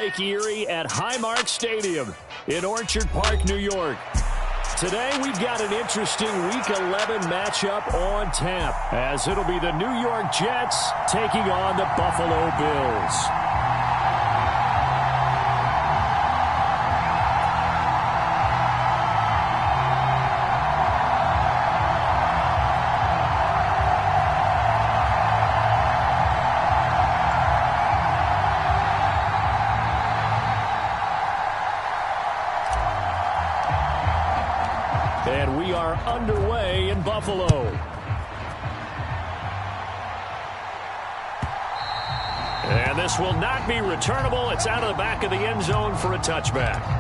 Lake Erie at Highmark Stadium in Orchard Park, New York. Today, we've got an interesting Week 11 matchup on tap, as it'll be the New York Jets taking on the Buffalo Bills. And we are underway in Buffalo. And this will not be returnable. It's out of the back of the end zone for a touchback.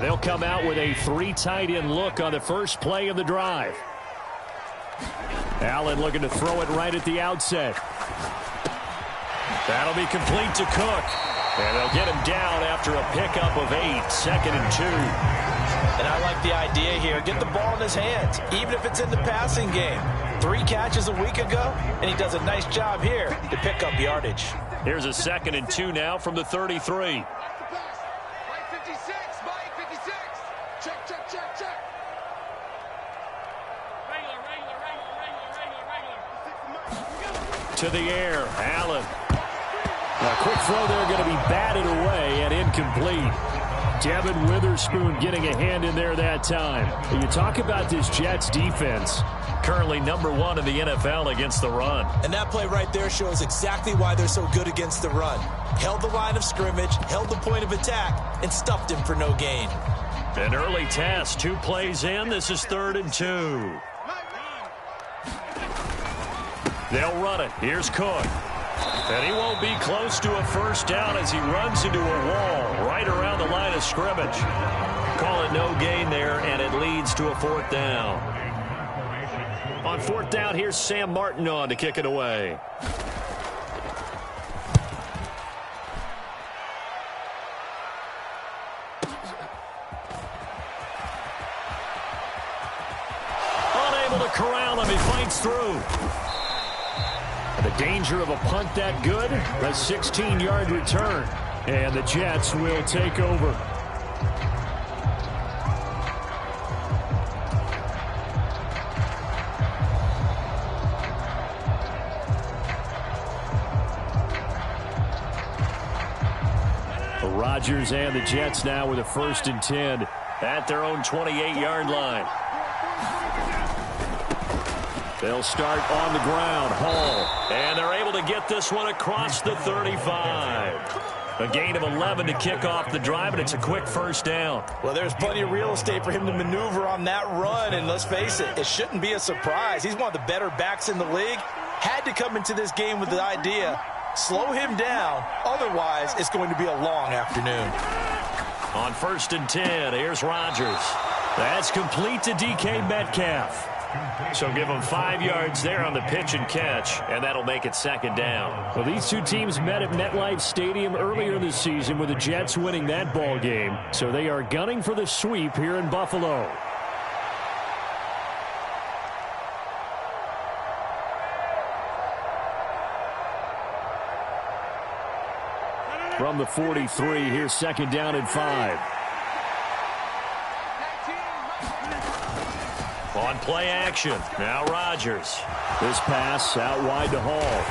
They'll come out with a 3 tight end look on the first play of the drive. Allen looking to throw it right at the outset. That'll be complete to Cook. And they'll get him down after a pickup of 8, 2nd and 2. And I like the idea here. Get the ball in his hands, even if it's in the passing game. 3 catches a week ago, and he does a nice job here to pick up yardage. Here's a 2nd and 2 now from the 33. To the air, Allen. A quick throw there going to be batted away and incomplete. Devin Witherspoon getting a hand in there that time. You talk about this Jets defense. Currently #1 in the NFL against the run. And that play right there shows exactly why they're so good against the run. Held the line of scrimmage, held the point of attack, and stuffed him for no gain. An early test, 2 plays in. This is 3rd and 2. They'll run it. Here's Cook. And he won't be close to a first down as he runs into a wall right around the line of scrimmage. Call it no gain there, and it leads to a 4th down. On 4th down, here's Sam Martin on to kick it away. Unable to corral him. He fights through. The danger of a punt that good, a 16-yard return. And the Jets will take over. Rodgers and the Jets now with a 1st and 10 at their own 28-yard line. They'll start on the ground. Hall. And they're able to get this one across the 35. A gain of 11 to kick off the drive, and it's a quick 1st down. Well, there's plenty of real estate for him to maneuver on that run, and let's face it, it shouldn't be a surprise. He's one of the better backs in the league. Had to come into this game with the idea, slow him down, otherwise it's going to be a long afternoon. On 1st and 10, here's Rodgers. That's complete to DK Metcalf. So give them 5 yards there on the pitch and catch, and that'll make it 2nd down. Well, these two teams met at MetLife Stadium earlier this season with the Jets winning that ball game. So they are gunning for the sweep here in Buffalo. From the 43, here's 2nd down and 5. On play action, now Rodgers. This pass out wide to Hall.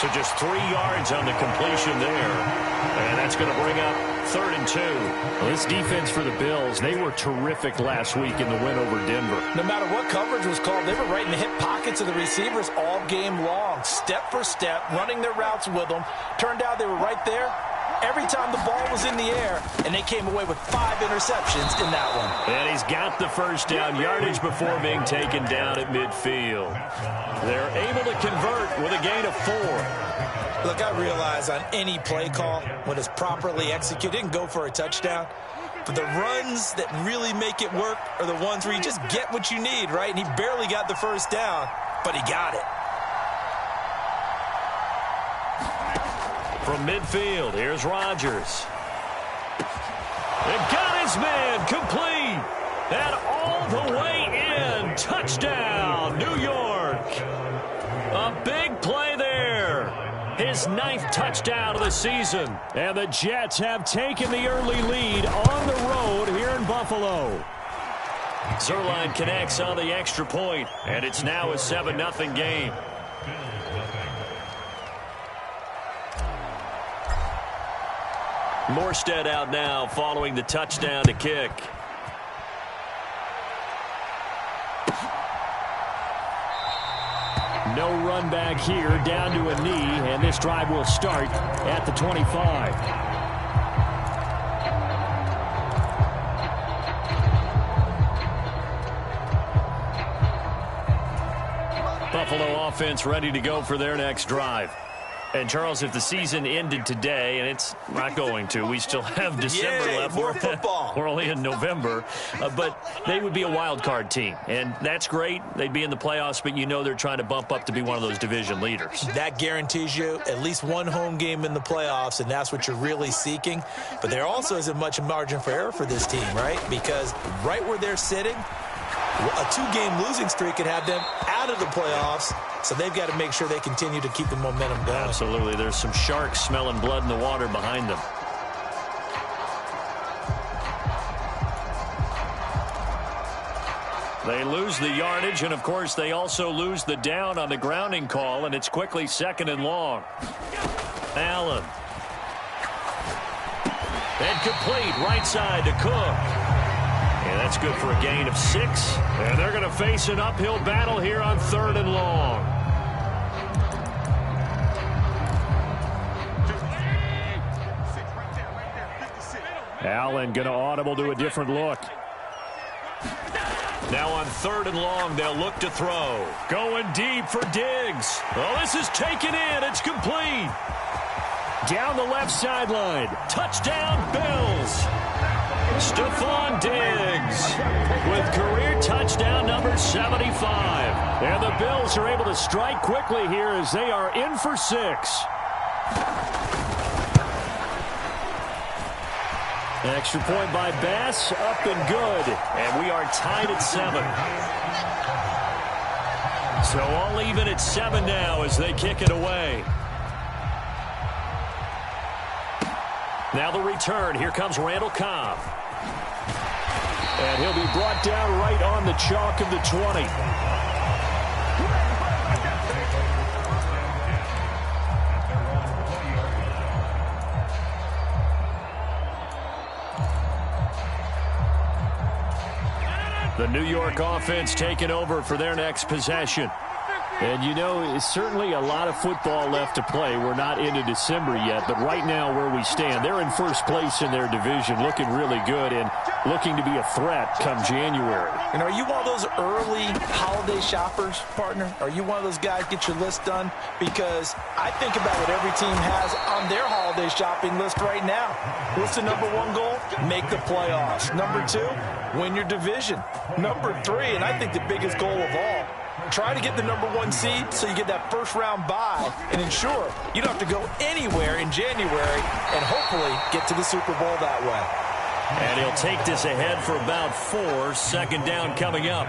So just 3 yards on the completion there. And that's going to bring up 3rd and 2. Well, this defense for the Bills, they were terrific last week in the win over Denver. No matter what coverage was called, they were right in the hip pockets of the receivers all game long. Step for step, running their routes with them. Turned out they were right there every time the ball was in the air, and they came away with 5 interceptions in that one. And he's got the 1st down yardage before being taken down at midfield. They're able to convert with a gain of 4. Look, I realize on any play call, when it's properly executed, it can go for a touchdown. But the runs that really make it work are the ones where you just get what you need, right? And he barely got the 1st down, but he got it. From midfield, here's Rodgers. They've got his man complete. And all the way in. Touchdown, New York. A big play there. His 9th touchdown of the season. And the Jets have taken the early lead on the road here in Buffalo. Zuerlein connects on the extra point, and it's now a 7-0 game. Morstead out now following the touchdown to kick. No run back here, down to a knee, and this drive will start at the 25. Buffalo offense ready to go for their next drive. And, Charles, if the season ended today, and it's not going to, we still have December left. More football. We're only in November. But they would be a wild card team. And that's great. They'd be in the playoffs, but you know they're trying to bump up to be one of those division leaders. That guarantees you at least one home game in the playoffs, and that's what you're really seeking. But there also isn't much margin for error for this team, right? Because right where they're sitting, a 2-game losing streak could have them out of the playoffs. So they've got to make sure they continue to keep the momentum going. Absolutely. There's some sharks smelling blood in the water behind them. They lose the yardage, and, of course, they also lose the down on the grounding call, and it's quickly 2nd and long. Allen. And complete right side to Cook. And that's good for a gain of 6. And they're going to face an uphill battle here on 3rd and long. Allen going to audible to a different look. Now on 3rd and long, they'll look to throw. Going deep for Diggs. Well, this is taken in. It's complete. Down the left sideline. Touchdown, Bills. Stephon Diggs with career touchdown number 75. And the Bills are able to strike quickly here as they are in for 6. Extra point by Bass, up and good. And we are tied at 7. So all even at 7 now as they kick it away. Now the return. Here comes Randall Cobb. And he'll be brought down right on the chalk of the 20. The New York offense taking over for their next possession. And, you know, it's certainly a lot of football left to play. We're not into December yet, but right now where we stand, they're in first place in their division, looking really good and looking to be a threat come January. And are you one of those early holiday shoppers, partner? Are you one of those guys get your list done? Because I think about what every team has on their holiday shopping list right now. What's the number one goal? Make the playoffs. Number two, win your division. Number three, and I think the biggest goal of all, try to get the number one seed so you get that first round bye and ensure you don't have to go anywhere in January and hopefully get to the Super Bowl that way. And he'll take this ahead for about 4. Second down coming up.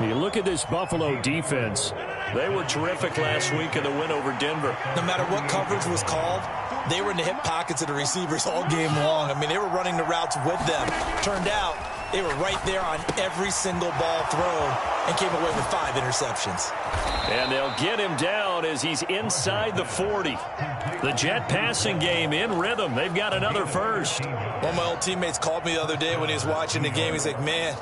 You look at this Buffalo defense. They were terrific last week in the win over Denver. No matter what coverage was called, they were in the hip pockets of the receivers all game long. I mean, they were running the routes with them. Turned out they were right there on every single ball thrown and came away with 5 interceptions. And they'll get him down as he's inside the 40. The Jet passing game in rhythm. They've got another first. One of my old teammates called me the other day when he was watching the game. He's like, man,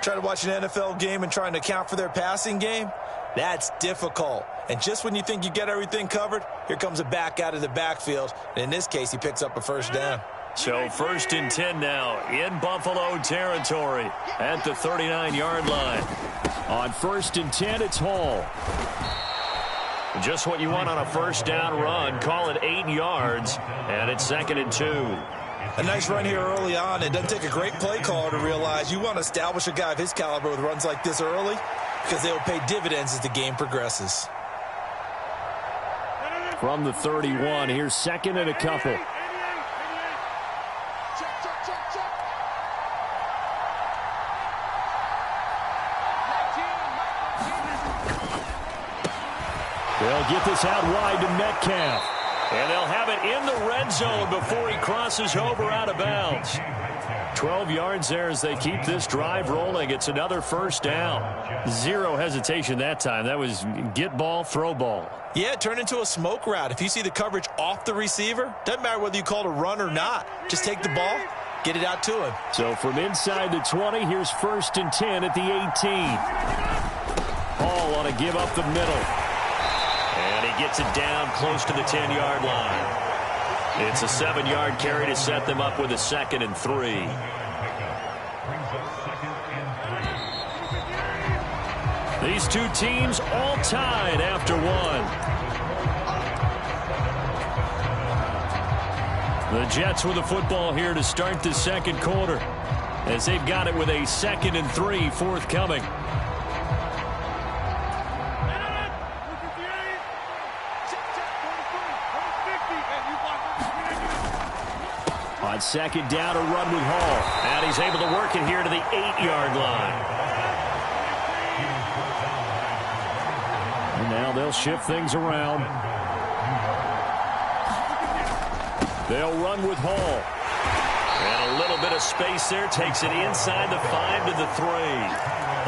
trying to watch an NFL game and trying to account for their passing game, that's difficult. And just when you think you get everything covered, here comes a back out of the backfield. And in this case, he picks up a first down. So 1st and 10 now in Buffalo territory at the 39-yard line. On 1st and 10, it's Hall. Just what you want on a first down run. Call it 8 yards, and it's 2nd and 2. A nice run here early on. It doesn't take a great play caller to realize you want to establish a guy of his caliber with runs like this early because they will pay dividends as the game progresses. From the 31, here's 2nd and a couple. They'll get this out wide to Metcalf. And they'll have it in the red zone before he crosses over out of bounds. 12 yards there as they keep this drive rolling. It's another first down. Zero hesitation that time. That was get ball, throw ball. Yeah, it turned into a smoke route. If you see the coverage off the receiver, doesn't matter whether you call it a run or not. Just take the ball, get it out to him. So from inside the 20, here's 1st and 10 at the 18. Hall on a give up the middle. And he gets it down close to the 10-yard line. It's a 7-yard carry to set them up with a 2nd and 3. These two teams all tied after one. The Jets with the football here to start the second quarter as they've got it with a 2nd and 3 forthcoming. On 2nd down, a run with Hall. And he's able to work it here to the 8-yard line. And now they'll shift things around. They'll run with Hall. And a little bit of space there. Takes it inside the 5 to the 3.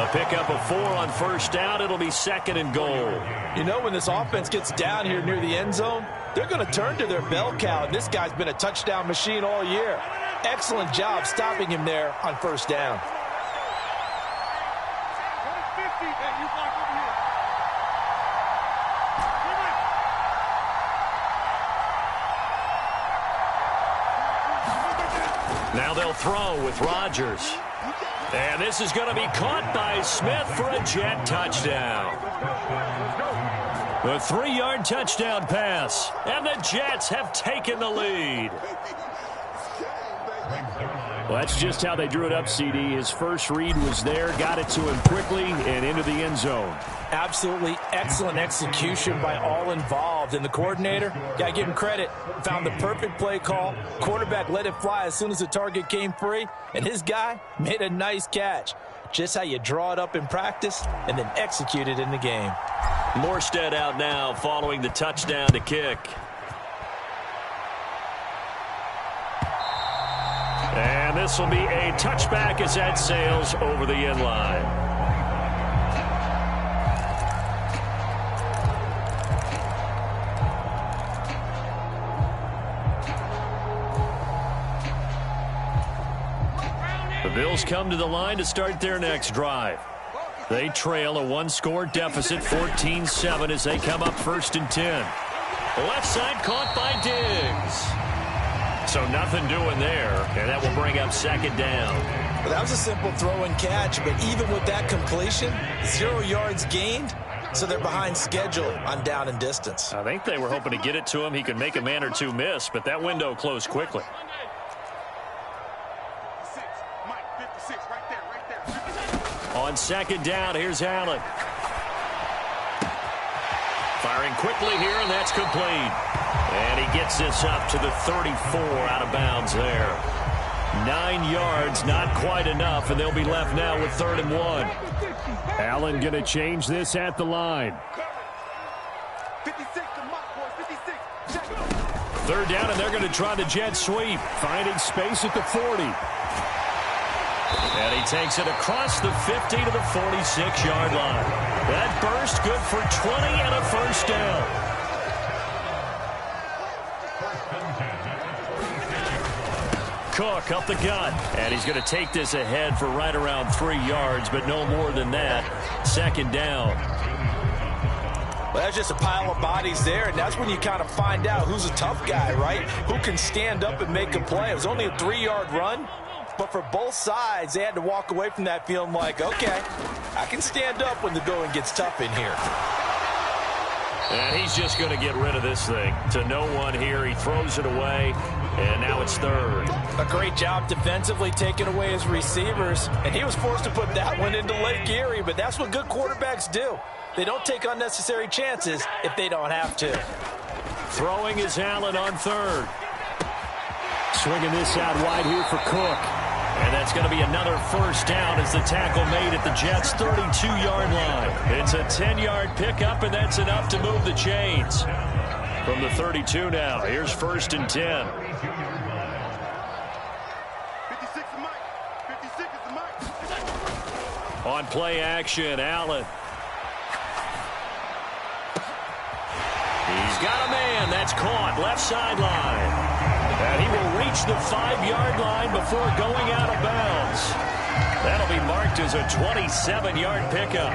A pickup of 4 on first down. It'll be 2nd and goal. You know, when this offense gets down here near the end zone, they're going to turn to their bell cow, and this guy's been a touchdown machine all year. Excellent job stopping him there on first down. Now they'll throw with Rodgers. And this is going to be caught by Smith for a Jet touchdown. The 3-yard touchdown pass. And the Jets have taken the lead. Well, that's just how they drew it up, CD. His first read was there, got it to him quickly, and into the end zone. Absolutely excellent execution by all involved. And the coordinator, got to give him credit, found the perfect play call. Quarterback let it fly as soon as the target came free, and his guy made a nice catch. Just how you draw it up in practice and then execute it in the game. Morstead out now following the touchdown to kick. And this will be a touchback as that sails over the end line. The Bills come to the line to start their next drive. They trail a one-score deficit, 14-7, as they come up 1st and 10. Left side caught by Diggs. So nothing doing there, and that will bring up 2nd down. Well, that was a simple throw and catch, but even with that completion, 0 yards gained, so they're behind schedule on down and distance. I think they were hoping to get it to him. He could make a man or two miss, but that window closed quickly. On 2nd down, here's Allen. Firing quickly here, and that's complete. And he gets this up to the 34 out of bounds there. 9 yards, not quite enough, and they'll be left now with 3rd and 1. Allen going to change this at the line. 3rd down, and they're going to try the jet sweep. Finding space at the 40. And he takes it across the 50 to the 46-yard line. That burst good for 20 and a 1st down. Cook up the gut, and he's going to take this ahead for right around 3 yards, but no more than that. 2nd down. Well, that's just a pile of bodies there, and that's when you kind of find out who's a tough guy, right? Who can stand up and make a play. It was only a 3-yard run, but for both sides, they had to walk away from that feeling like, okay, I can stand up when the going gets tough in here. And he's just going to get rid of this thing to no one here. He throws it away, and now it's 3rd. A great job defensively taking away his receivers, and he was forced to put that one into Lake Erie, but that's what good quarterbacks do. They don't take unnecessary chances if they don't have to. Throwing is Allen on 3rd. Swinging this out wide here for Cook. And that's going to be another 1st down as the tackle made at the Jets' 32-yard line. It's a 10-yard pickup, and that's enough to move the chains. From the 32 now, here's 1st and 10. 56 is Mike. 56 is Mike. On play action, Allen. He's got a man. That's caught. Left sideline. And he will reach the 5-yard line before going out of bounds. That'll be marked as a 27-yard pickup.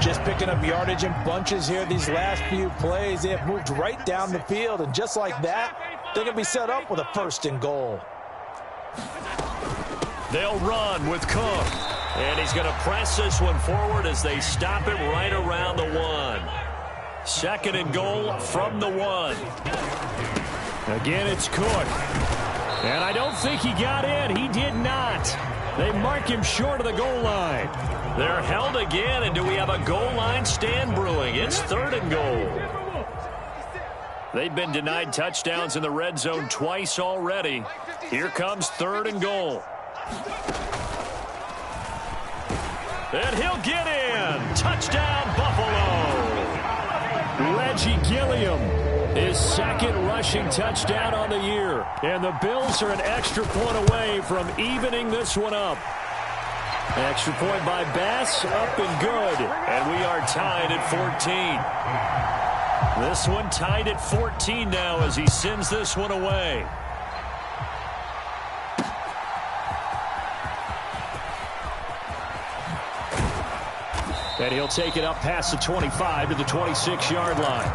Just picking up yardage in bunches here these last few plays. They have moved right down the field, and just like that, they're going to be set up with a 1st and goal. They'll run with Cook. And he's going to press this one forward as they stop it right around the 1. 2nd and goal from the 1. Again, it's Cook. And I don't think he got in. He did not. They mark him short of the goal line. They're held again, and do we have a goal line stand brewing? It's 3rd and goal. They've been denied touchdowns in the red zone twice already. Here comes 3rd and goal. And he'll get in. Touchdown, Buffalo. Reggie Gilliam, his 2nd rushing touchdown on the year. And the Bills are an extra point away from evening this one up. Extra point by Bass, up and good. And we are tied at 14. This one tied at 14 now as he sends this one away. And he'll take it up past the 25 to the 26-yard line.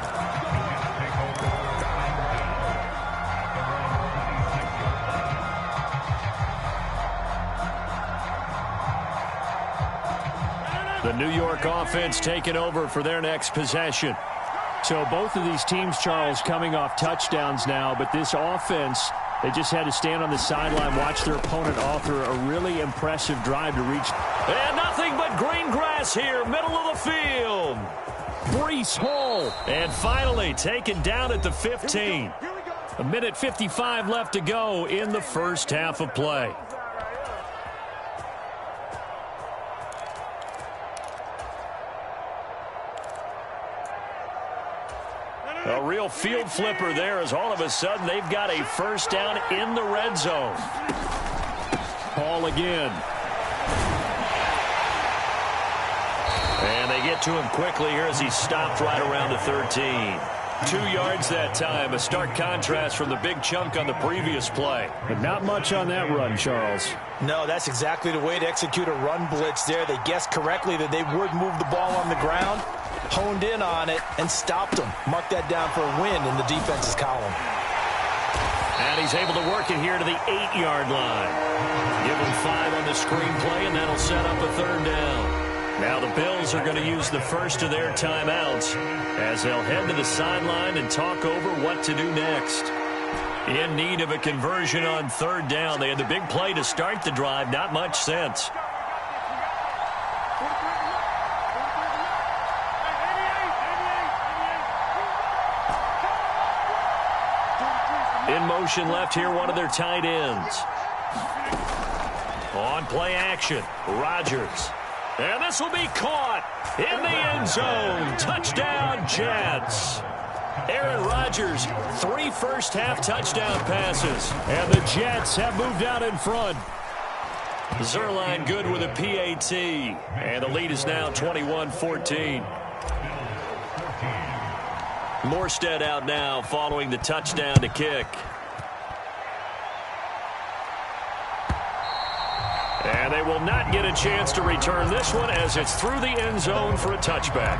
The New York offense taking over for their next possession. So both of these teams, Charles, coming off touchdowns now, but this offense, they just had to stand on the sideline, watch their opponent author a really impressive drive to reach. And nothing but green grass here, middle of the field. Breece Hall. And finally taken down at the 15. A minute 55 left to go in the first half of play. A real field flipper there as all of a sudden they've got a 1st down in the red zone. Hall again. And they get to him quickly here as he stopped right around the 13. 2 yards that time. A stark contrast from the big chunk on the previous play. But not much on that run, Charles. No, that's exactly the way to execute a run blitz there. They guessed correctly that they would move the ball on the ground, honed in on it, and stopped them. Mark that down for a win in the defense's column. And he's able to work it here to the 8-yard line. Give him 5 on the screenplay, and that'll set up a 3rd down. Now the Bills are going to use the first of their timeouts as they'll head to the sideline and talk over what to do next. In need of a conversion on 3rd down. They had the big play to start the drive. Not much sense. In motion left here, one of their tight ends. On play action, Rodgers. And this will be caught in the end zone. Touchdown, Jets. Aaron Rodgers, 3 first-half touchdown passes. And the Jets have moved out in front. Zuerlein good with a PAT. And the lead is now 21-14. Morstead out now following the touchdown to kick. And they will not get a chance to return this one as it's through the end zone for a touchback.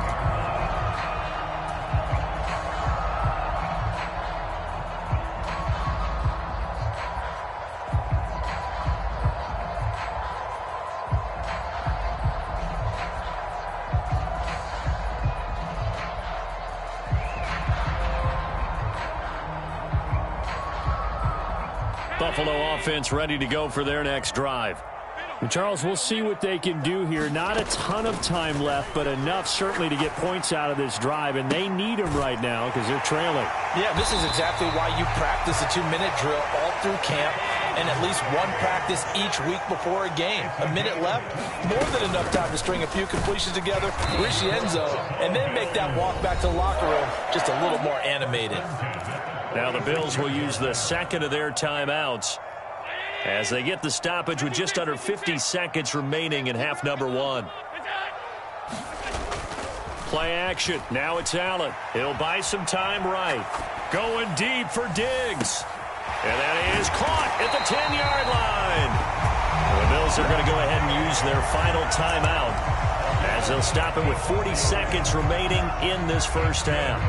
Buffalo offense ready to go for their next drive. And Charles, we'll see what they can do here. Not a ton of time left, but enough certainly to get points out of this drive, and they need them right now because they're trailing. Yeah, this is exactly why you practice a 2-minute drill all through camp and at least one practice each week before a game. A minute left, more than enough time to string a few completions together, reach the end zone, and then make that walk back to the locker room just a little more animated. Now the Bills will use the second of their timeouts as they get the stoppage with just under 50 seconds remaining in half number 1. Play action. Now it's Allen. He'll buy some time right. Going deep for Diggs. And that is caught at the 10-yard line. The Bills are going to go ahead and use their final timeout as they'll stop it with 40 seconds remaining in this first half.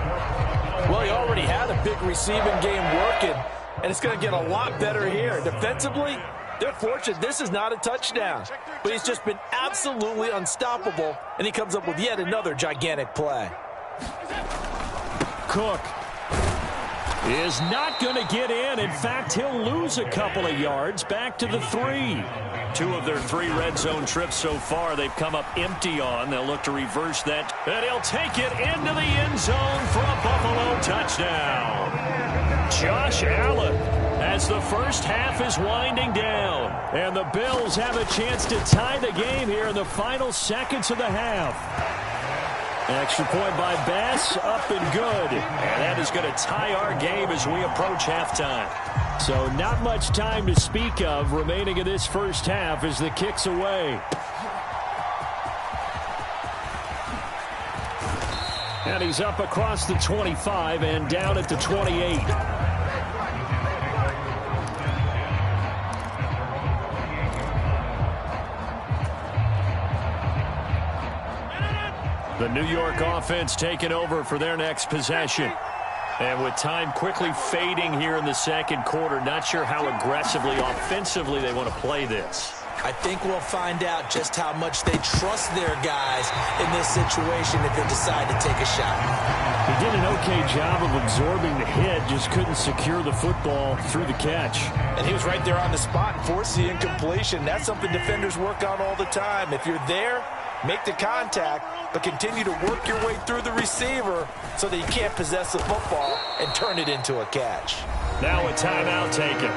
Well, he already had a big receiving game working, and it's going to get a lot better here. Defensively, they're fortunate this is not a touchdown. But he's just been absolutely unstoppable, and he comes up with yet another gigantic play. Cook is not going to get in. In fact, he'll lose a couple of yards back to the 3. 2 of their 3 red zone trips so far they've come up empty on. They'll look to reverse that. And he'll take it into the end zone for a Buffalo touchdown. Josh Allen as the first half is winding down. And the Bills have a chance to tie the game here in the final seconds of the half. Extra point by Bass, up and good. And that is going to tie our game as we approach halftime. So not much time to speak of remaining in this first half as the kick's away. And he's up across the 25 and down at the 28. The New York offense taking over for their next possession. And with time quickly fading here in the second quarter, not sure how aggressively, offensively they want to play this. I think we'll find out just how much they trust their guys in this situation if they decide to take a shot. He did an okay job of absorbing the hit, just couldn't secure the football through the catch. And he was right there on the spot and forced the incompletion. That's something defenders work on all the time. If you're there, make the contact, but continue to work your way through the receiver so that you can't possess the football and turn it into a catch. Now a timeout taken.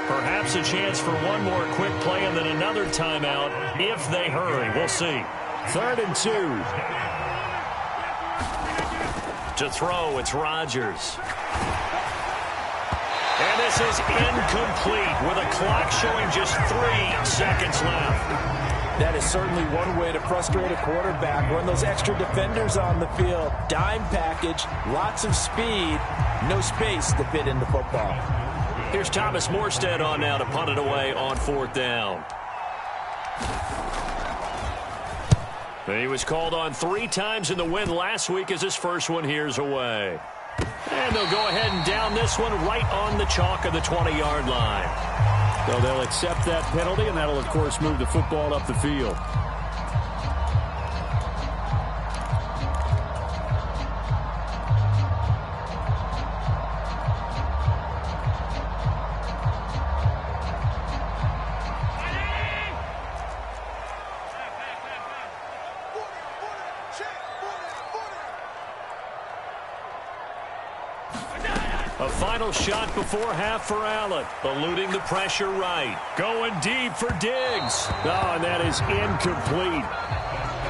Perhaps a chance for one more quick play and then another timeout if they hurry. We'll see. 3rd and 2. To throw, it's Rodgers. And this is incomplete with a clock showing just 3 seconds left. That is certainly one way to frustrate a quarterback. Run those extra defenders on the field. Dime package, lots of speed, no space to fit into football. Here's Thomas Morstead on now to punt it away on 4th down. He was called on 3 times in the win last week as his first one here's away. And they'll go ahead and down this one right on the chalk of the 20-yard line. So they'll accept that penalty, and that'll, of course, move the football up the field. A final shot before half for Allen. Eluding the pressure right. Going deep for Diggs. Oh, and that is incomplete.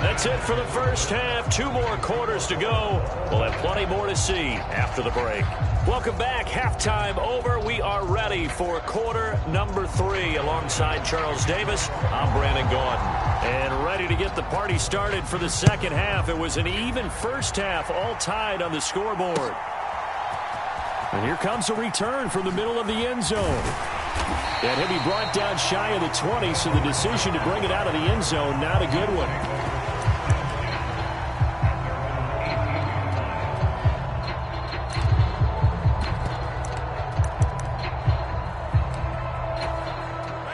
That's it for the first half. 2 more quarters to go. We'll have plenty more to see after the break. Welcome back. Halftime over. We are ready for quarter number 3. Alongside Charles Davis, I'm Brandon Gaudin. And ready to get the party started for the second half. It was an even first half, all tied on the scoreboard. And here comes a return from the middle of the end zone. And he'll be brought down shy of the 20, so the decision to bring it out of the end zone, not a good one.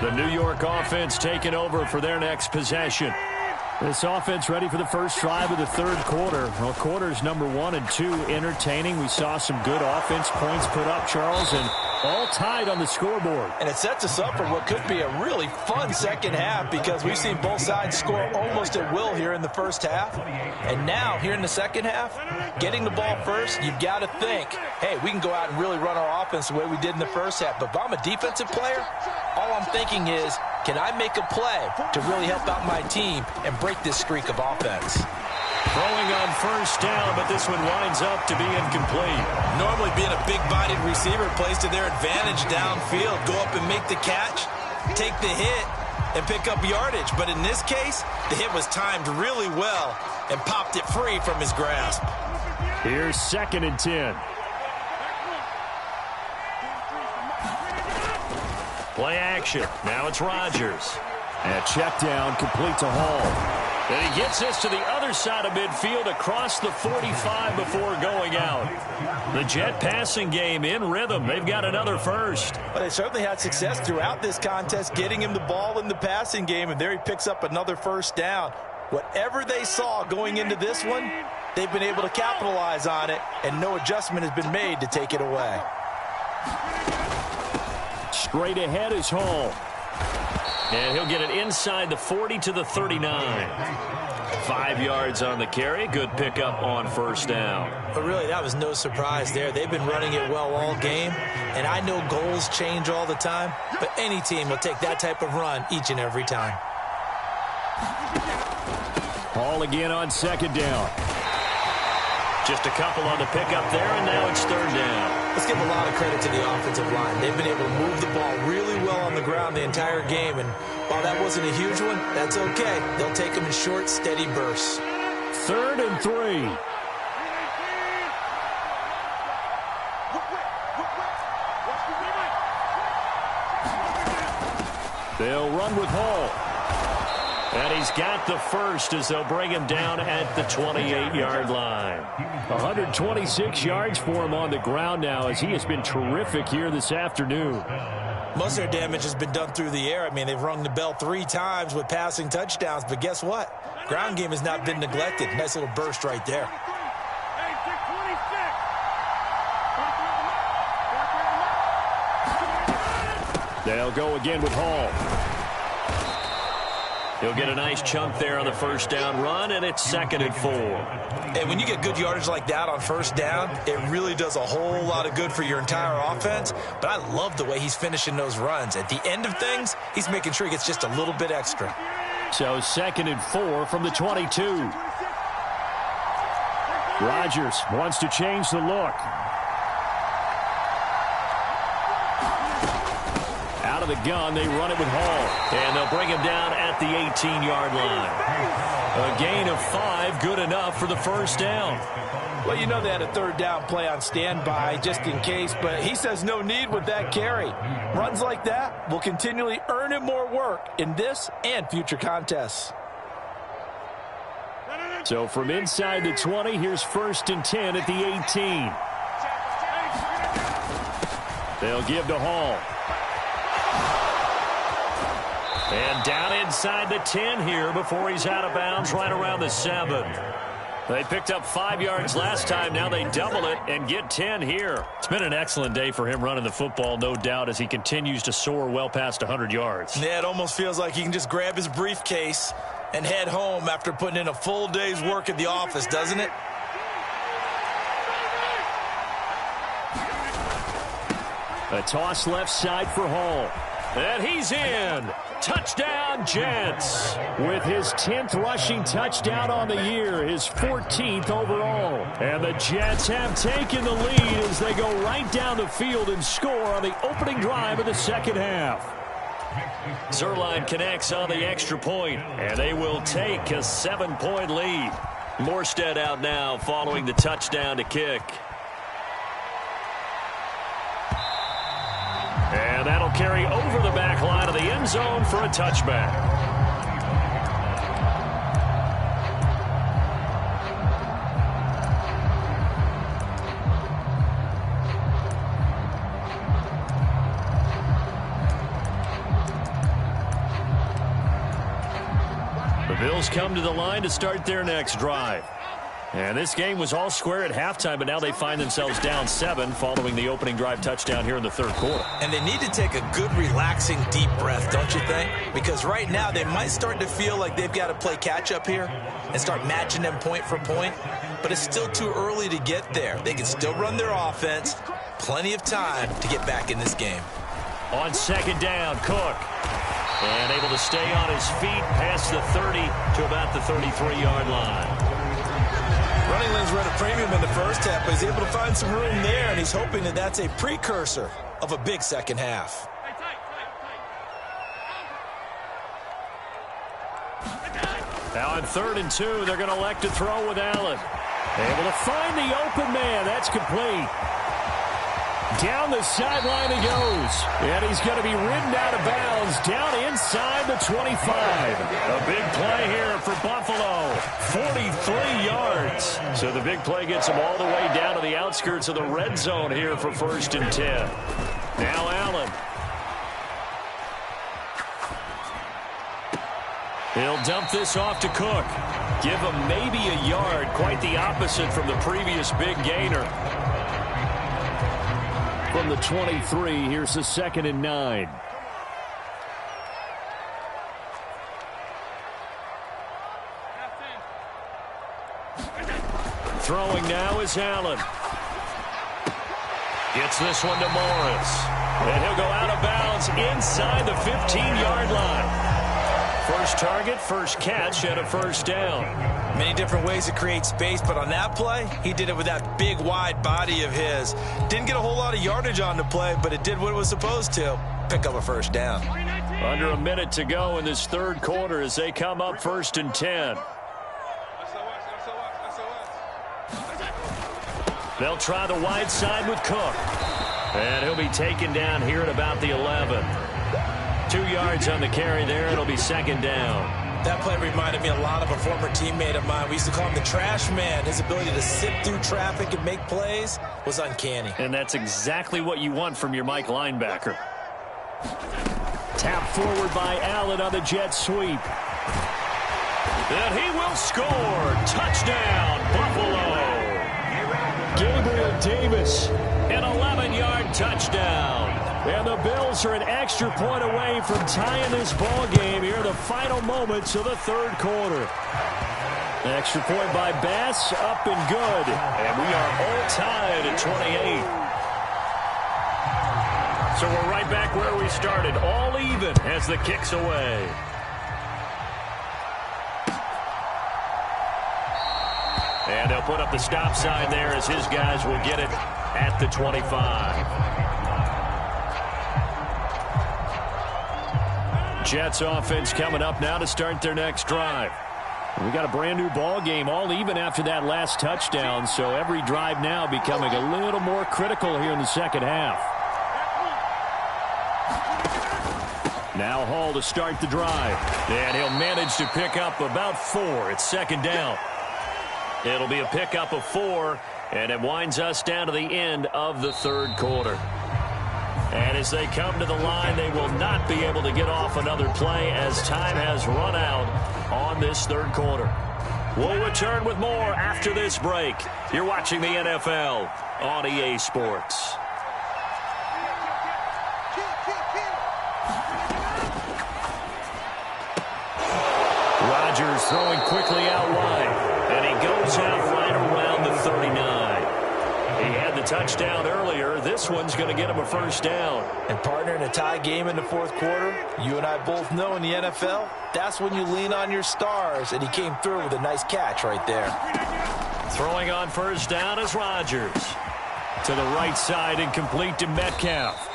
The New York offense taking over for their next possession. This offense ready for the first drive of the third quarter. Well, quarters number 1 and 2 entertaining. We saw some good offense points put up, Charles, and all tied on the scoreboard. And it sets us up for what could be a really fun second half because we've seen both sides score almost at will here in the first half. And now, here in the second half, getting the ball first, you've got to think, hey, we can go out and really run our offense the way we did in the first half. But if I'm a defensive player, all I'm thinking is, can I make a play to really help out my team and break this streak of offense? Throwing on first down, but this one winds up to be incomplete. Normally being a big-bodied receiver plays to their advantage downfield. Go up and make the catch, take the hit, and pick up yardage. But in this case, the hit was timed really well and popped it free from his grasp. Here's 2nd and 10. Play action. Now it's Rodgers. And check down, complete to Hall. And he gets this to the other side of midfield across the 45 before going out. The Jet passing game in rhythm. They've got another first. But they certainly had success throughout this contest, getting him the ball in the passing game, and there he picks up another first down. Whatever they saw going into this one, they've been able to capitalize on it, and no adjustment has been made to take it away. Straight ahead is Hall. And he'll get it inside the 40 to the 39. 5 yards on the carry. Good pickup on first down. But really, that was no surprise there. They've been running it well all game. And I know goals change all the time, but any team will take that type of run each and every time. Hall again on 2nd down. Just a couple on the pickup there, and now it's 3rd down. Let's give a lot of credit to the offensive line. They've been able to move the ball really well on the ground the entire game, and while that wasn't a huge one, that's okay. They'll take them in short, steady bursts. 3rd and 3. They'll run with Hall. And he's got the first as they'll bring him down at the 28-yard line. 126 yards for him on the ground now as he has been terrific here this afternoon. Most of their damage has been done through the air. I mean, they've rung the bell 3 times with passing touchdowns, but guess what? Ground game has not been neglected. Nice little burst right there. They'll go again with Hall. He'll get a nice chunk there on the first down run, and it's 2nd and 4. And when you get good yardage like that on first down, it really does a whole lot of good for your entire offense. But I love the way he's finishing those runs. At the end of things, he's making sure he gets just a little bit extra. So 2nd and 4 from the 22. Rodgers wants to change the look. Out of the gun, they run it with Hall. And they'll bring him down at at the 18-yard line. A gain of 5, good enough for the first down. Well, you know they had a third down play on standby just in case, but he says no need with that carry. Runs like that will continually earn him more work in this and future contests. So from inside the 20, here's 1st and 10 at the 18. They'll give to Hall. And down inside the 10 here before he's out of bounds right around the 7. They picked up 5 yards last time. Now they double it and get 10 here. It's been an excellent day for him running the football, no doubt, as he continues to soar well past 100 yards. Yeah, it almost feels like he can just grab his briefcase and head home after putting in a full day's work at the office, doesn't it? A toss left side for Hall. And he's in. Touchdown, Jets. With his 10th rushing touchdown on the year, his 14th overall. And the Jets have taken the lead as they go right down the field and score on the opening drive of the second half. Zuerlein connects on the extra point, and they will take a 7-point lead. Morstead out now following the touchdown to kick. And that'll carry over the back line of the end zone for a touchback. The Bills come to the line to start their next drive. And this game was all square at halftime, but now they find themselves down 7 following the opening drive touchdown here in the third quarter. And they need to take a good, relaxing, deep breath, don't you think? Because right now they might start to feel like they've got to play catch-up here and start matching them point for point. But it's still too early to get there. They can still run their offense. Plenty of time to get back in this game. On second down, Cook. And able to stay on his feet past the 30 to about the 33-yard line. Running lanes were at a premium in the first half, but he's able to find some room there, and he's hoping that that's a precursor of a big second half. Now on 3rd and 2, they're going to elect to throw with Allen. Able to find the open man. That's complete. Down the sideline he goes. And he's going to be ridden out of bounds down inside the 25. A big play here for Buffalo. 43 yards. So the big play gets him all the way down to the outskirts of the red zone here for 1st and 10. Now Allen. He'll dump this off to Cook. Give him maybe a yard. Quite the opposite from the previous big gainer. From the 23, here's the 2nd and 9. Throwing now is Allen. Gets this one to Morris. And he'll go out of bounds inside the 15-yard line. First target, first catch, and a first down. Many different ways to create space, but on that play, he did it with that big, wide body of his. Didn't get a whole lot of yardage on the play, but it did what it was supposed to. Pick up a first down. Under a minute to go in this third quarter as they come up 1st and 10. They'll try the wide side with Cook. And he'll be taken down here at about the 11. 2 yards on the carry there. It'll be 2nd down. That play reminded me a lot of a former teammate of mine. We used to call him the trash man. His ability to sift through traffic and make plays was uncanny. And that's exactly what you want from your Mike linebacker. Tap forward by Allen on the jet sweep. And he will score. Touchdown, Buffalo. Gabriel Davis. An 11-yard touchdown. And the Bills are an extra point away from tying this ball game here in the final moments of the third quarter. Extra point by Bass, up and good. And we are all tied at 28. So we're right back where we started, all even as the kick's away. And they'll put up the stop sign there as his guys will get it at the 25. Jets offense coming up now to start their next drive. We got a brand new ball game, all even after that last touchdown, so every drive now becoming a little more critical here in the second half. Now Hall to start the drive, and he'll manage to pick up about 4. It's second down. It'll be a pickup of 4, and it winds us down to the end of the third quarter. And as they come to the line, they will not be able to get off another play as time has run out on this third quarter. We'll return with more after this break. You're watching the NFL on EA Sports. Rodgers throwing quickly out wide, and he goes out right around the 39. He had the touchdown earlier. This one's going to get him a first down. And partner, in a tie game in the fourth quarter, you and I both know in the NFL, that's when you lean on your stars, and he came through with a nice catch right there. Throwing on first down is Rodgers. To the right side and complete to Metcalf.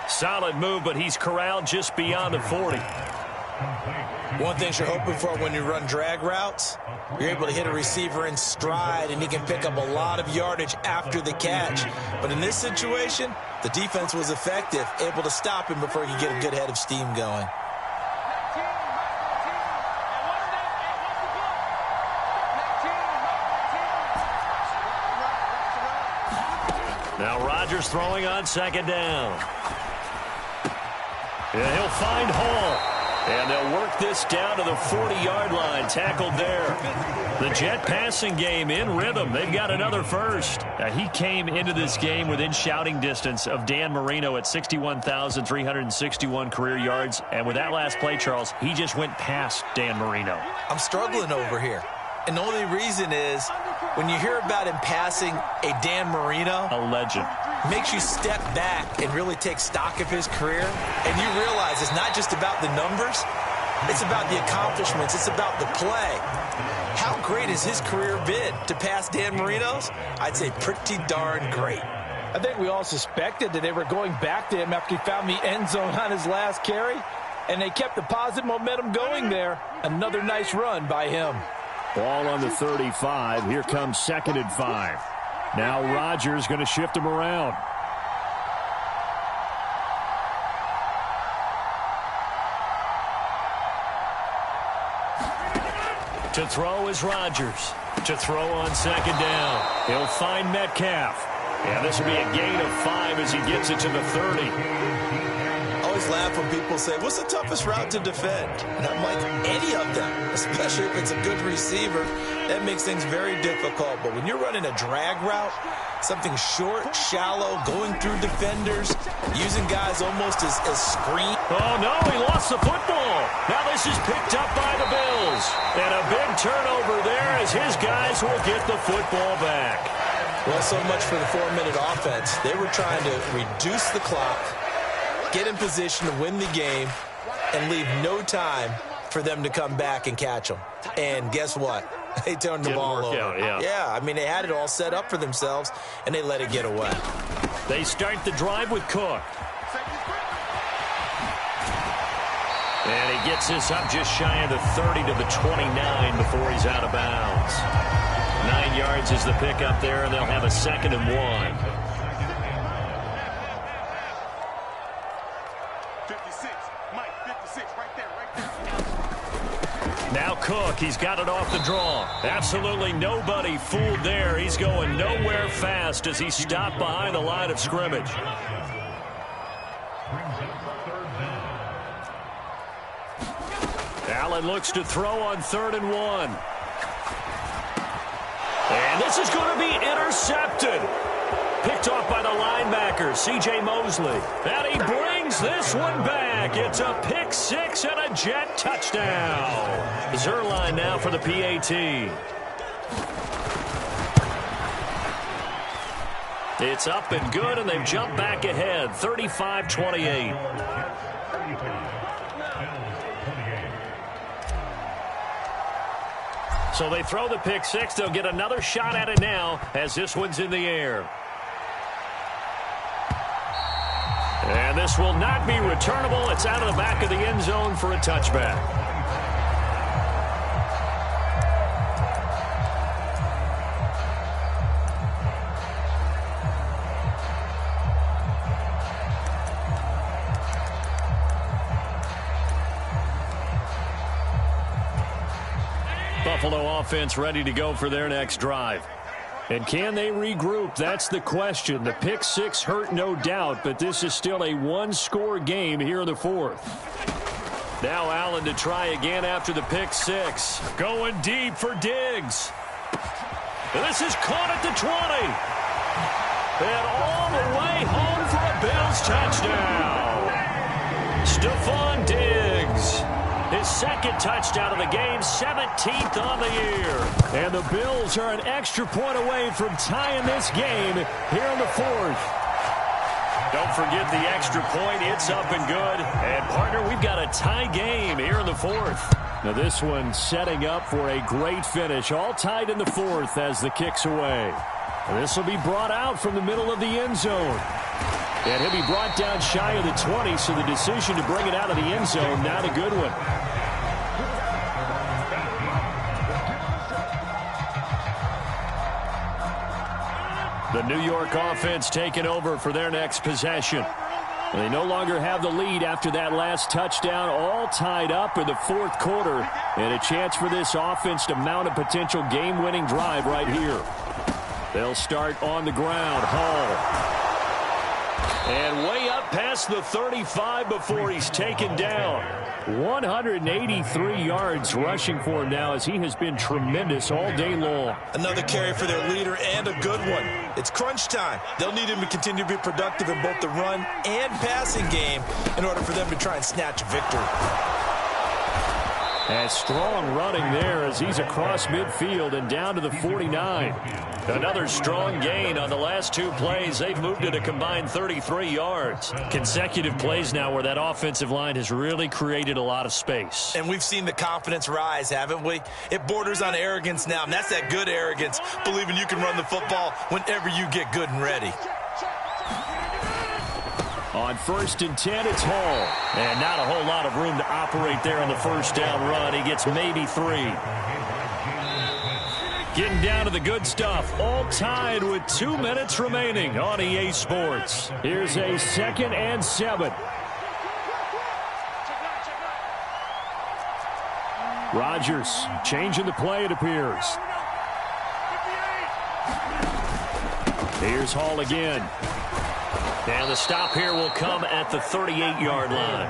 Solid move, but he's corralled just beyond the 40. One thing you're hoping for when you run drag routes, you're able to hit a receiver in stride, and he can pick up a lot of yardage after the catch. But in this situation, the defense was effective, able to stop him before he could get a good head of steam going. Now Rodgers throwing on second down. And he'll find Hall. And they'll work this down to the 40-yard line, tackled there. The Jet passing game in rhythm. They've got another first. He came into this game within shouting distance of Dan Marino at 61,361 career yards. And with that last play, Charles, he just went past Dan Marino. I'm struggling over here. And the only reason is when you hear about him passing a Dan Marino, a legend, makes you step back and really take stock of his career, and you realize it's not just about the numbers, it's about the accomplishments, it's about the play. How great has his career been to pass Dan Marino's? I'd say pretty darn great. I think we all suspected that they were going back to him after he found the end zone on his last carry, and they kept the positive momentum going there. Another nice run by him. Ball on the 35. Here comes 2nd and 5. Now Rodgers going to shift him around. To throw is Rodgers. To throw on second down. He'll find Metcalf. And this will be a gain of 5 as he gets it to the 30. I always laugh when people say, what's the toughest route to defend? And I'm like, any of them, especially if it's a good receiver. That makes things very difficult. But when you're running a drag route, something short, shallow, going through defenders, using guys almost as screen. Oh, no, he lost the football. Now this is picked up by the Bills. And a big turnover there as his guys will get the football back. Well, so much for the 4-minute offense. They were trying to reduce the clock, get in position to win the game, and leave no time for them to come back and catch them. And guess what? They turned the ball over. Yeah, I mean, they had it all set up for themselves, and they let it get away. They start the drive with Cook. And he gets this up just shy of the 30 to the 29 before he's out of bounds. 9 yards is the pickup there, and they'll have a 2nd and 1. 56, Mike, 56, right there. Now Cook, he's got it off the draw. Absolutely nobody fooled there. He's going nowhere fast as he stopped behind the line of scrimmage. Allen looks to throw on 3rd and 1. And this is going to be intercepted. Picked off by the linebacker, C.J. Mosley. And he brings this one back. It's a pick 6 and a Jet touchdown. Zuerlein now for the PAT. It's up and good, and they've jumped back ahead, 35-28. So they throw the pick 6. They'll get another shot at it now as this one's in the air. And this will not be returnable. It's out of the back of the end zone for a touchback. Buffalo offense ready to go for their next drive. And can they regroup? That's the question. The pick six hurt, no doubt, but this is still a one-score game here in the fourth. Now Allen to try again after the pick six. Going deep for Diggs. And this is caught at the 20. And all the way home for a Bills touchdown. Stephon Diggs. His second touchdown of the game, 17th on the year. And the Bills are an extra point away from tying this game here in the fourth. Don't forget the extra point. It's up and good. And, partner, we've got a tie game here in the fourth. Now this one setting up for a great finish. All tied in the fourth as the kick's away. And this will be brought out from the middle of the end zone. And he'll be brought down shy of the 20, so the decision to bring it out of the end zone, not a good one. The New York offense taking over for their next possession. They no longer have the lead after that last touchdown, all tied up in the fourth quarter, and a chance for this offense to mount a potential game-winning drive right here. They'll start on the ground. Hall. And way up past the 35 before he's taken down. 183 yards rushing for him now as he has been tremendous all day long. Another carry for their leader and a good one. It's crunch time. They'll need him to continue to be productive in both the run and passing game in order for them to try and snatch a victory. And strong running there as he's across midfield and down to the 49. Another strong gain on the last two plays. They've moved it a combined 33 yards. Consecutive plays now where that offensive line has really created a lot of space. And we've seen the confidence rise, haven't we? It borders on arrogance now, and that's that good arrogance, believing you can run the football whenever you get good and ready. On 1st and 10, it's Hall. And not a whole lot of room to operate there on the first down run. He gets maybe 3. Getting down to the good stuff. All tied with 2 minutes remaining on EA Sports. Here's a 2nd and 7. Rodgers changing the play, it appears. Here's Hall again. And the stop here will come at the 38-yard line.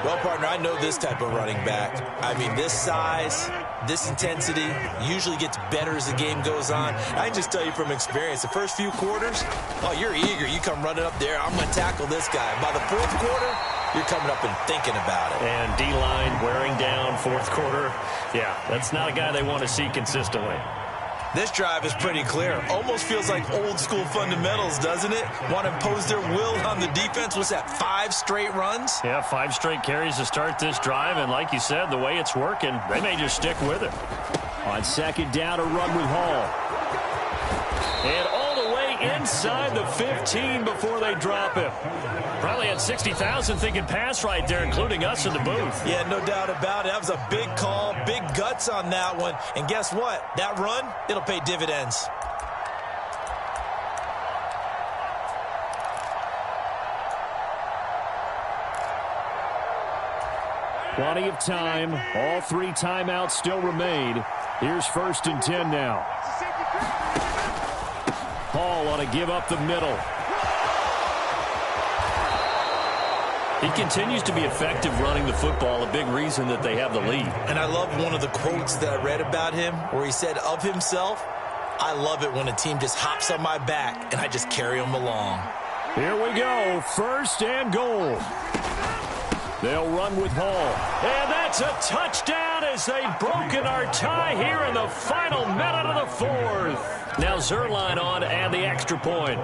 Well, partner, I know this type of running back. I mean, this size, this intensity usually gets better as the game goes on. I can just tell you from experience, the first few quarters, oh, you're eager. You come running up there, I'm going to tackle this guy. By the fourth quarter, you're coming up and thinking about it. And D-line wearing down fourth quarter. Yeah, that's not a guy they want to see consistently. This drive is pretty clear. Almost feels like old school fundamentals, doesn't it? Want to impose their will on the defense. What's that, 5 straight runs? Yeah, 5 straight carries to start this drive. And like you said, the way it's working, they may just stick with it. On 2nd down, a run with Hall. And all the way inside the 15 before they drop him. Probably had 60,000 thinking pass right there, including us in the booth. Yeah, no doubt about it. That was a big call, big guts on that one. And guess what? That run, it'll pay dividends. Plenty of time. All 3 timeouts still remain. Here's 1st and 10 now. Hall ought to give up the middle. He continues to be effective running the football, a big reason that they have the lead. And I love one of the quotes that I read about him where he said of himself, I love it when a team just hops on my back and I just carry them along. Here we go, 1st and goal. They'll run with Hall. And that's a touchdown as they've broken our tie here in the final minute of the fourth. Now Zuerlein on and the extra point.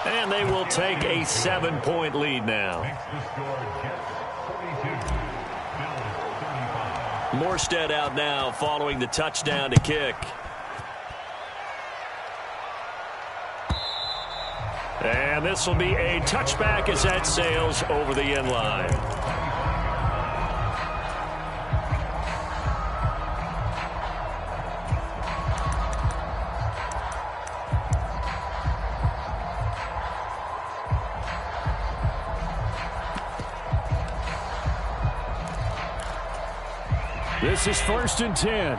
And they will take a 7-point lead now. Morstead out now following the touchdown to kick. And this will be a touchback as that sails over the end line. This is 1st and 10.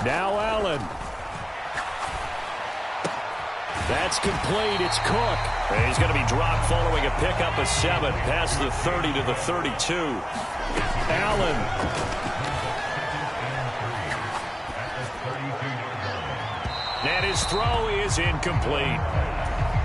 Now Allen. That's complete. It's Cook. And he's going to be dropped following a pickup of 7. Past the 30 to the 32. Allen. And his throw is incomplete.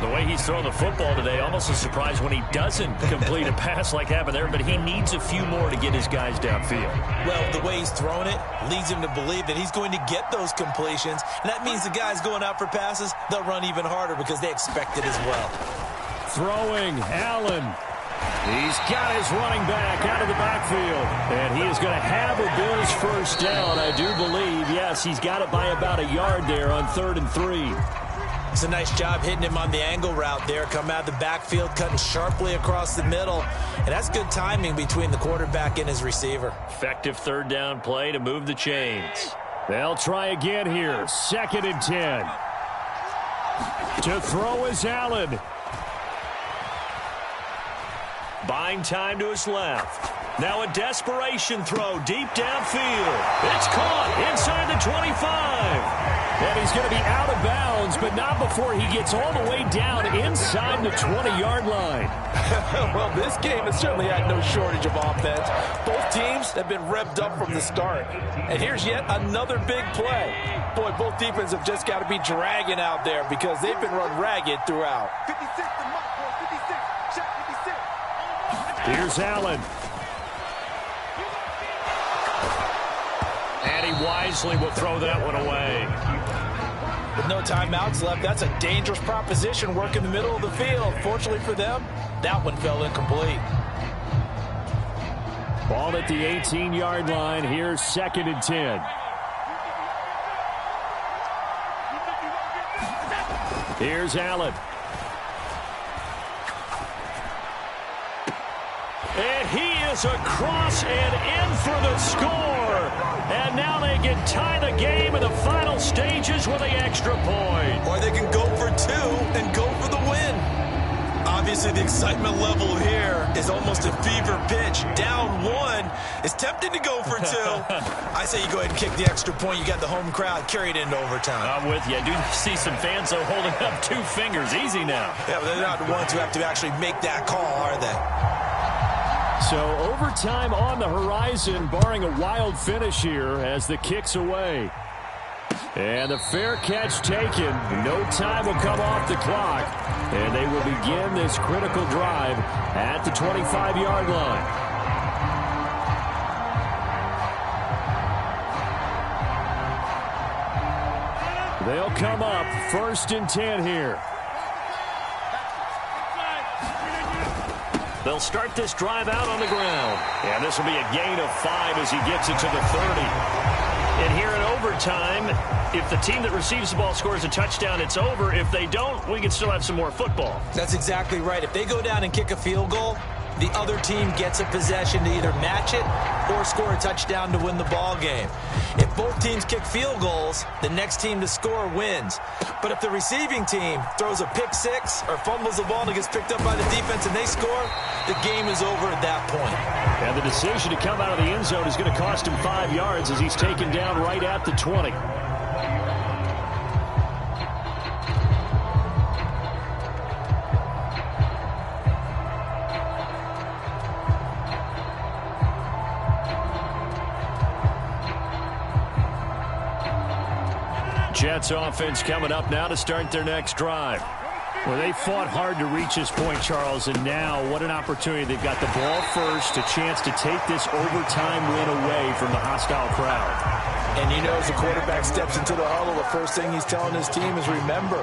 The way he's thrown the football today, almost a surprise when he doesn't complete a pass like happened there, but he needs a few more to get his guys downfield. Well, the way he's thrown it leads him to believe that he's going to get those completions, and that means the guys going out for passes, they'll run even harder because they expect it as well. Throwing, Allen. He's got his running back out of the backfield, and he is going to have a Bills first down, I do believe. Yes, he's got it by about a yard there on 3rd and 3. It's a nice job hitting him on the angle route there. Come out of the backfield, cutting sharply across the middle. And that's good timing between the quarterback and his receiver. Effective 3rd down play to move the chains. They'll try again here. 2nd and 10. To throw is Allen. Buying time to his left. Now a desperation throw deep downfield. It's caught inside the 25. And he's going to be out of bounds, but not before he gets all the way down inside the 20-yard line. Well, this game has certainly had no shortage of offense. Both teams have been revved up from the start. And here's yet another big play. Boy, both defenses have just got to be dragging out there because they've been run ragged throughout. 56 to Mike, boy, 56. Shot 56. Here's Allen. And he wisely will throw that one away. With no timeouts left, that's a dangerous proposition. Work in the middle of the field. Fortunately for them, that one fell incomplete. Ball at the 18-yard line. Here's 2nd and 10. Here's Allen. And he is across and in for the score. And now they can tie the game in the final stages with the extra point. Or they can go for 2 and go for the win. Obviously, the excitement level here is almost a fever pitch. Down 1. It's tempting to go for 2. I say you go ahead and kick the extra point. You got the home crowd. Carry it into overtime. I'm with you. I do see some fans, though, holding up 2 fingers. Easy now. Yeah, but they're not the ones who have to actually make that call, are they? So overtime on the horizon, barring a wild finish here as the kick's away. And the fair catch taken. No time will come off the clock. And they will begin this critical drive at the 25-yard line. They'll come up 1st and 10 here. They'll start this drive out on the ground. And this will be a gain of 5 as he gets it to the 30. And here in overtime, if the team that receives the ball scores a touchdown, it's over. If they don't, we can still have some more football. That's exactly right. If they go down and kick a field goal, the other team gets a possession to either match it or score a touchdown to win the ball game. If both teams kick field goals, the next team to score wins. But if the receiving team throws a pick 6 or fumbles the ball and it gets picked up by the defense and they score, the game is over at that point. And the decision to come out of the end zone is going to cost him 5 yards as he's taken down right at the 20. Jets offense coming up now to start their next drive. Well, they fought hard to reach this point, Charles, and now what an opportunity. They've got the ball first, a chance to take this overtime win away from the hostile crowd. And you know, as the quarterback steps into the huddle, the first thing he's telling his team is, remember,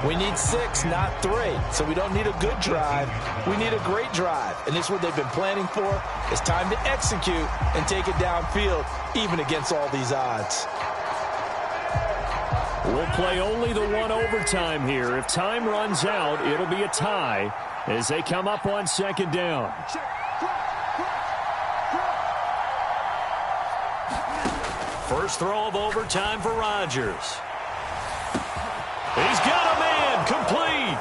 we need 6, not 3. So we don't need a good drive. We need a great drive. And this is what they've been planning for. It's time to execute and take it downfield, even against all these odds. We'll play only the one overtime here. If time runs out, it'll be a tie as they come up on second down. First throw of overtime for Rodgers. He's got a man, complete.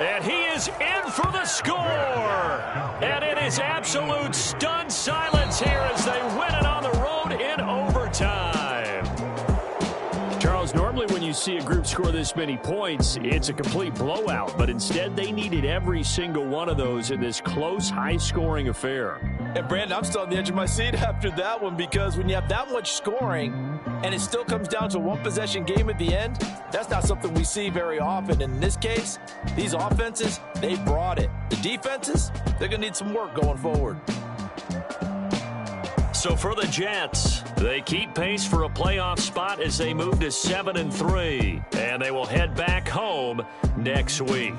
And he is in for the score. And it is absolute stunned silence here as they win it on the road in overtime. Charles, normally when you see a group score this many points, it's a complete blowout. But instead, they needed every single one of those in this close, high-scoring affair. And, Brandon, I'm still on the edge of my seat after that one because when you have that much scoring and it still comes down to a one-possession game at the end, that's not something we see very often. In this case, these offenses, they brought it. The defenses, they're going to need some work going forward. So for the Jets, they keep pace for a playoff spot as they move to 7-3, and they will head back home next week.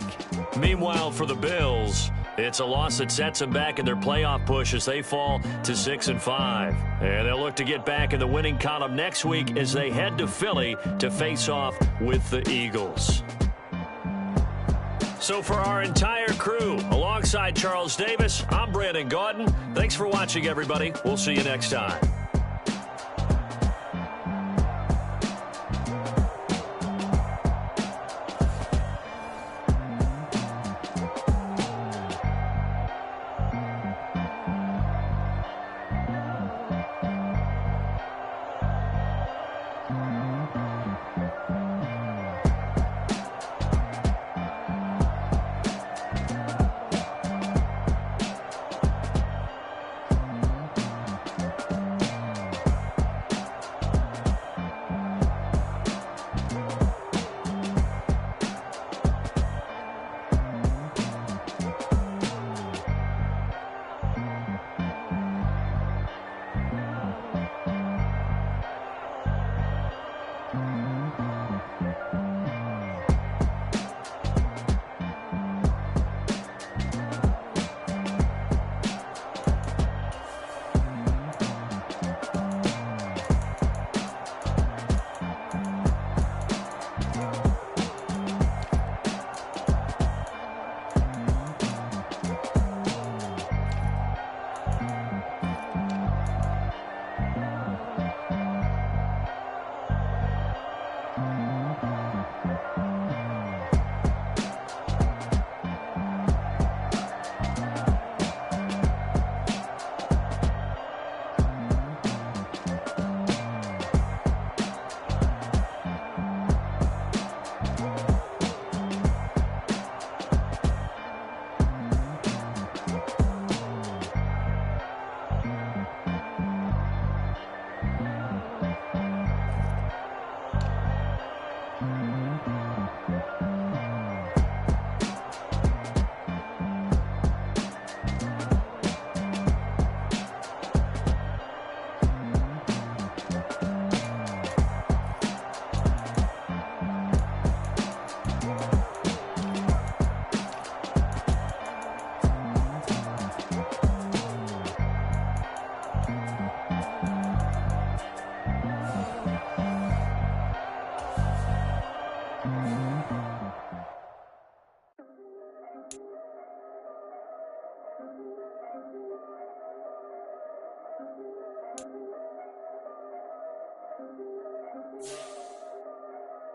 Meanwhile, for the Bills, it's a loss that sets them back in their playoff push as they fall to 6-5. And they'll look to get back in the winning column next week as they head to Philly to face off with the Eagles. So for our entire crew, alongside Charles Davis, I'm Brandon Gaudin. Thanks for watching, everybody. We'll see you next time.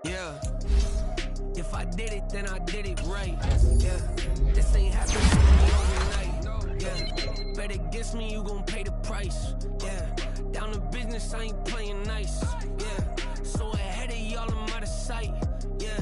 Yeah, if I did it, then I did it right. Yeah, this ain't happening to me overnight. Yeah, bet against me, you gon' pay the price. Yeah, down to business, I ain't playing nice. Yeah, so ahead of y'all, I'm out of sight. Yeah,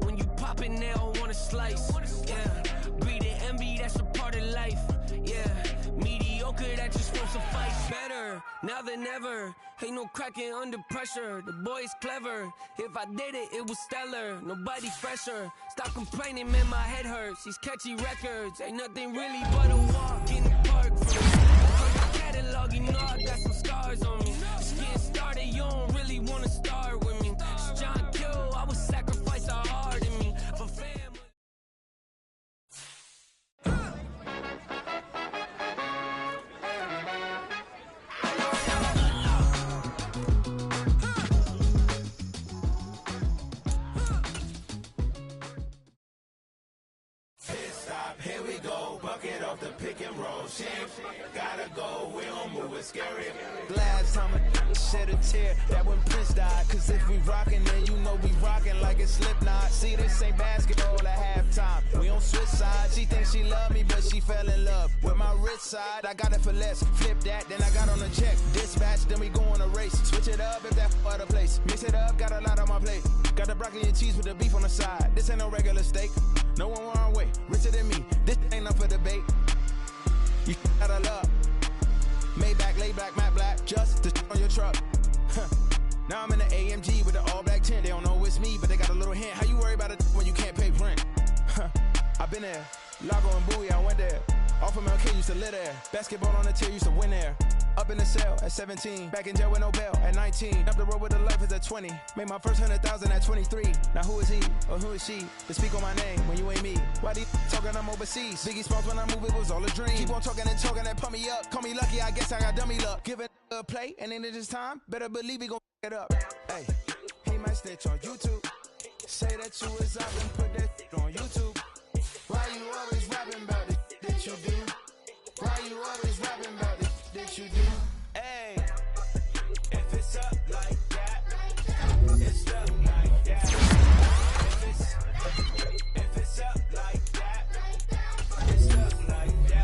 when you pop it, they don't wanna slice. Yeah, breathing envy, that's a part of life. Yeah, mediocre, that just won't suffice. Better now than ever. Ain't no cracking under pressure. The boy's clever. If I did it, it was stellar. Nobody fresher. Stop complaining, man, my head hurts. These catchy records ain't nothing really but a walk in the park. From the catalog, you know I got some scars on me. Just getting started, you don't really wanna start with me. It's John Kill, I would sacrifice a heart in me for family. Gotta go, we don't move, it's scary. Last time I shed a tear, that when Prince died. Cause if we rockin', then you know we rockin' like it's Slipknot. See, this ain't basketball at halftime. We don't switch sides. She thinks she love me, but she fell in love with my rich side. I got it for less. Flip that, then I got on a check. Dispatch, then we go on a race. Switch it up if that other place. Mix it up, got a lot on my plate. Got the broccoli and cheese with the beef on the side. This ain't no regular steak. No one wrong way. Richer than me. This ain't up for debate. You out of luck. Maybach, lay back, matte black, just the on your truck. Huh. Now I'm in the AMG with the all black tint. They don't know it's me, but they got a little hint. How you worry about it when you can't pay rent? Huh. I've been there. Lago and Bowie, I went there. Off of MLK, used to live there. Basketball on the tier, used to win there. Up in the cell at 17. Back in jail with no bail at 19. Up the road with the life is at 20. Made my first 100,000 at 23. Now who is he or who is she to speak on my name when you ain't me? Why they talking I'm overseas? Biggie Smalls when I move, it was all a dream. Keep on talking and talking and pump me up. Call me lucky, I guess I got dummy luck. Give it a play and then it's time. Better believe he gon' it up. Hey, he might snitch on YouTube. Say that you was up and put that on YouTube. Why you always rapping about it that you do? Why you always rapping about it that you do? Hey, if it's up like that, it's up like that. If it's up like that, it's up like that.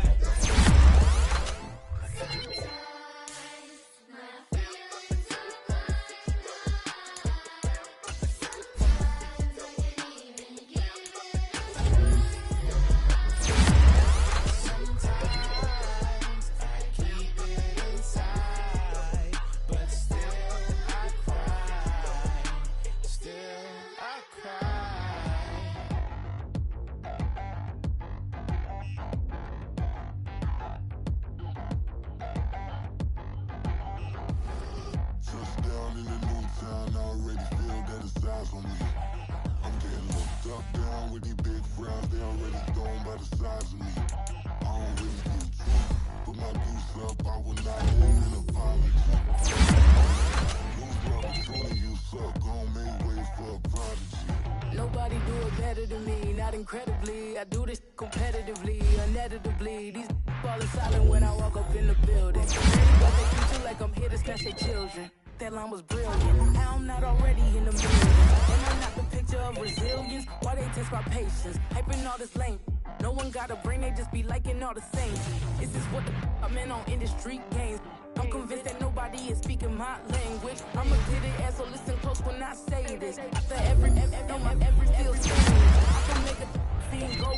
Nobody do it better than me, not incredibly. I do this competitively, uneditably. These falling silent when I walk up in the building. But they treat you like I'm here to snatch their children. That line was brilliant. How I'm not already in the millions. Am I not the picture of resilience? Why they test my patience? Hyping all this lame. No one got a brain, they just be liking all the same. Is this what the I'm in on industry games? I'm convinced that nobody is speaking my language. I'm a good ass, so listen close when I say this. After every feel stage, I can make a scene go.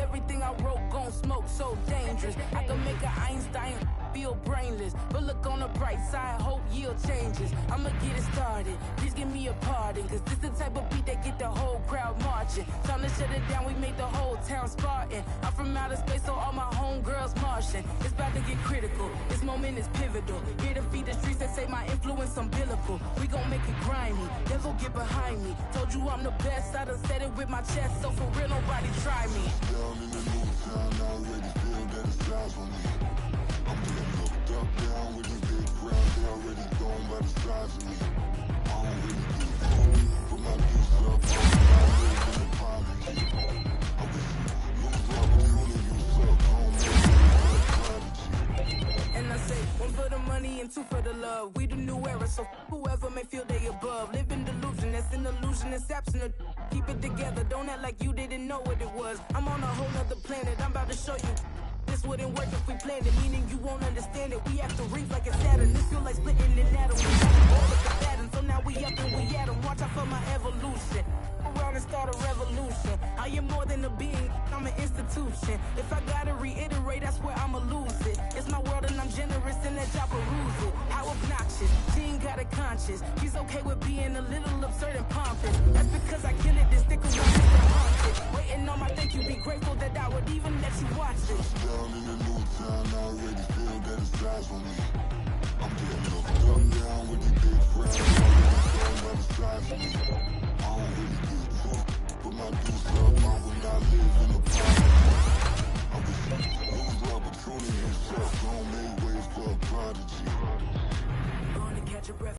Everything I wrote gon' smoke, so dangerous. I can make an Einstein feel brainless, but look on the bright side, hope yield changes. I'ma get it started, please give me a pardon, cause this the type of beat that get the whole crowd marching. Time to shut it down, we make the whole town Spartan. I'm from outer space, so all my homegirls Martian. It's about to get critical, this moment is pivotal. Here to feed the streets that say my influence umbilical. We gon' make it grimy, devil get behind me. Told you I'm the best, I done said it with my chest, so for real nobody try me. Down in the new town, I already feel that it's eyes on me. I'm getting looked up, down with these big crowds, they already gone by the size of me. I don't really give a fuck, put my goose up, I live in apology. I wish you lose opportunity, you suck, I don't make it. And I say, one for the money and two for the love. We the new era, so whoever may feel they above. Live in delusion, that's an illusion, it's absent. Keep it together, don't act like you didn't know what it was. I'm on a whole nother planet, I'm about to show you. This wouldn't work if we planned it, meaning you won't understand it. We have to reef like a Saturn, this feel like splitting an atom. We got all of the patterns, so now we up and we at 'em. Watch out for my evolution. Around and start a revolution. I am more than a being, I'm an institution. If I gotta reiterate, that's where I'ma lose it. It's my world and I'm generous in that job perusal. How obnoxious, she ain't got a conscience. She's okay with being a little absurd and pompous. That's because I kill it, then stick around just to haunt it. Waiting on my thank you, be grateful that I would even let you watch it. Down in the new town, I already feel that it's eyes on me. I'm getting looked up, down with these big crowds, they already gone by the size of me. I don't really give a fuck, put my goose up, I will not live in a